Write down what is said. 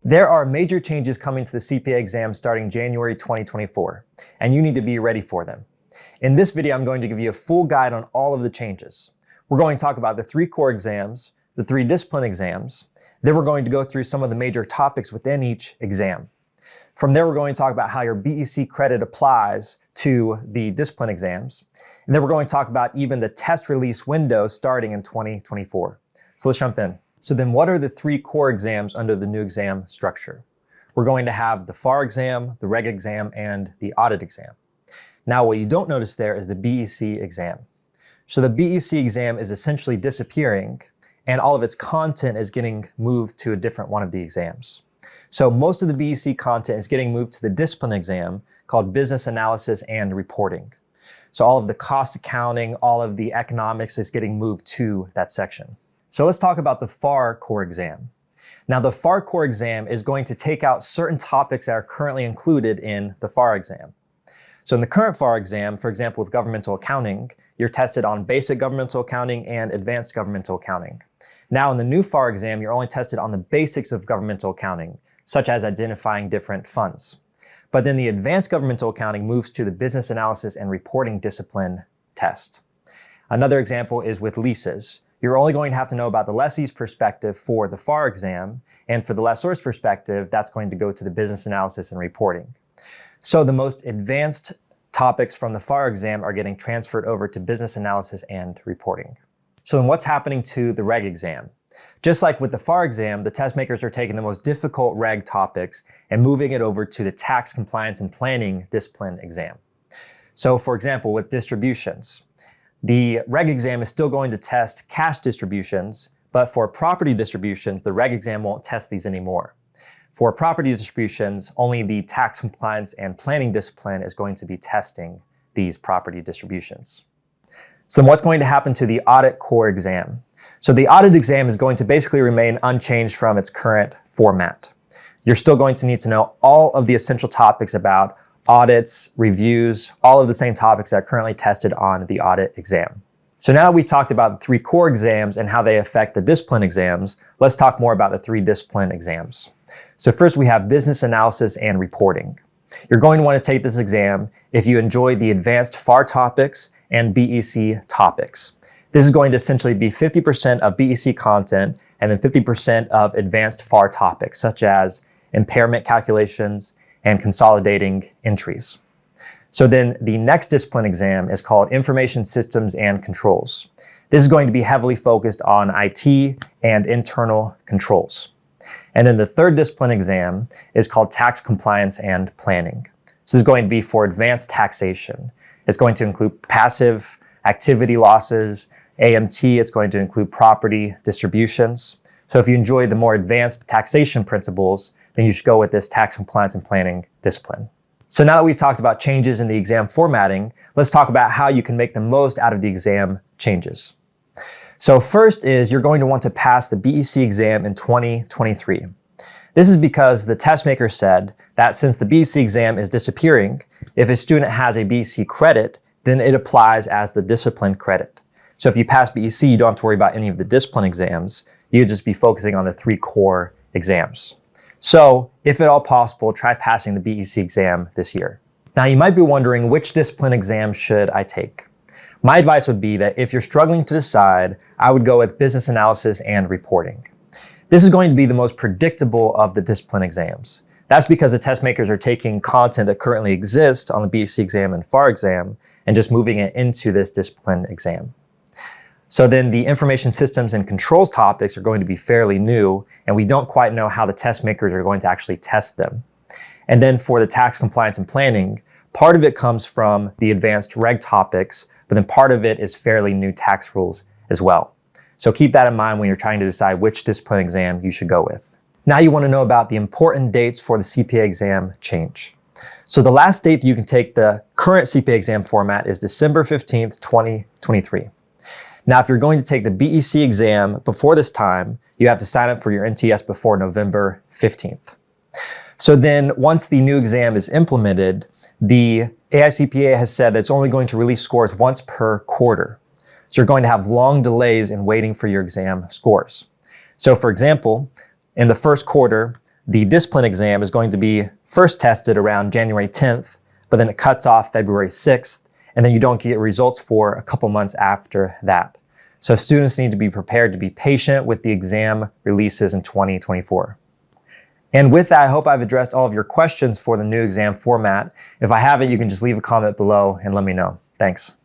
There are major changes coming to the CPA exam starting January 2024, and you need to be ready for them. In this video, I'm going to give you a full guide on all of the changes. We're going to talk about the 3 core exams, the 3 discipline exams, then we're going to go through some of the major topics within each exam. From there, we're going to talk about how your BEC credit applies to the discipline exams, and then we're going to talk about even the test release window starting in 2024. So let's jump in. So then what are the 3 core exams under the new exam structure? We're going to have the FAR exam, the Reg exam, and the Audit exam. Now what you don't notice there is the BEC exam. So the BEC exam is essentially disappearing and all of its content is getting moved to a different one of the exams. So most of the BEC content is getting moved to the discipline exam called Business Analysis and Reporting. So all of the cost accounting, all of the economics is getting moved to that section. So let's talk about the FAR core exam. Now the FAR core exam is going to take out certain topics that are currently included in the FAR exam. So in the current FAR exam, for example, with governmental accounting, you're tested on basic governmental accounting and advanced governmental accounting. Now in the new FAR exam, you're only tested on the basics of governmental accounting, such as identifying different funds. But then the advanced governmental accounting moves to the business analysis and reporting discipline test. Another example is with leases. You're only going to have to know about the lessee's perspective for the FAR exam, and for the lessor's perspective, that's going to go to the business analysis and reporting. So the most advanced topics from the FAR exam are getting transferred over to business analysis and reporting. So then what's happening to the Reg exam? Just like with the FAR exam, the test makers are taking the most difficult Reg topics and moving it over to the tax compliance and planning discipline exam. So for example, with distributions, the Reg exam is still going to test cash distributions, but for property distributions, the Reg exam won't test these anymore. For property distributions, only the tax compliance and planning discipline is going to be testing these property distributions. So what's going to happen to the audit core exam? So the audit exam is going to basically remain unchanged from its current format. You're still going to need to know all of the essential topics about audits, reviews, all of the same topics that are currently tested on the audit exam. So now that we've talked about the 3 core exams and how they affect the discipline exams, let's talk more about the 3 discipline exams. So first we have business analysis and reporting. You're going to want to take this exam if you enjoy the advanced FAR topics and BEC topics. This is going to essentially be 50% of BEC content and then 50% of advanced FAR topics, such as impairment calculations and consolidating entries. So then the next discipline exam is called Information Systems and Controls. This is going to be heavily focused on IT and internal controls. And then the third discipline exam is called Tax Compliance and Planning. This is going to be for advanced taxation. It's going to include passive activity losses, AMT, it's going to include property distributions. So if you enjoy the more advanced taxation principles, then you should go with this tax compliance and planning discipline. So now that we've talked about changes in the exam formatting, let's talk about how you can make the most out of the exam changes. So first is you're going to want to pass the BEC exam in 2023. This is because the test maker said that since the BEC exam is disappearing, if a student has a BEC credit, then it applies as the discipline credit. So if you pass BEC, you don't have to worry about any of the discipline exams. You'd just be focusing on the 3 core exams. So if at all possible, try passing the BEC exam this year. Now you might be wondering, which discipline exam should I take? My advice would be that if you're struggling to decide, I would go with business analysis and reporting. This is going to be the most predictable of the discipline exams. That's because the test makers are taking content that currently exists on the BEC exam and FAR exam and just moving it into this discipline exam. So then the information systems and controls topics are going to be fairly new, and we don't quite know how the test makers are going to actually test them. And then for the tax compliance and planning, part of it comes from the advanced Reg topics, but then part of it is fairly new tax rules as well. So keep that in mind when you're trying to decide which discipline exam you should go with. Now you want to know about the important dates for the CPA exam change. So the last date you can take the current CPA exam format is December 15th, 2023. Now, if you're going to take the BEC exam before this time, you have to sign up for your NTS before November 15th. So then once the new exam is implemented, the AICPA has said that it's only going to release scores once per quarter. So you're going to have long delays in waiting for your exam scores. So for example, in the first quarter, The discipline exam is going to be first tested around January 10th, but then it cuts off February 6th, and then you don't get results for a couple months after that. So students need to be prepared to be patient with the exam releases in 2024. And with that, I hope I've addressed all of your questions for the new exam format. If I haven't, you can just leave a comment below and let me know. Thanks.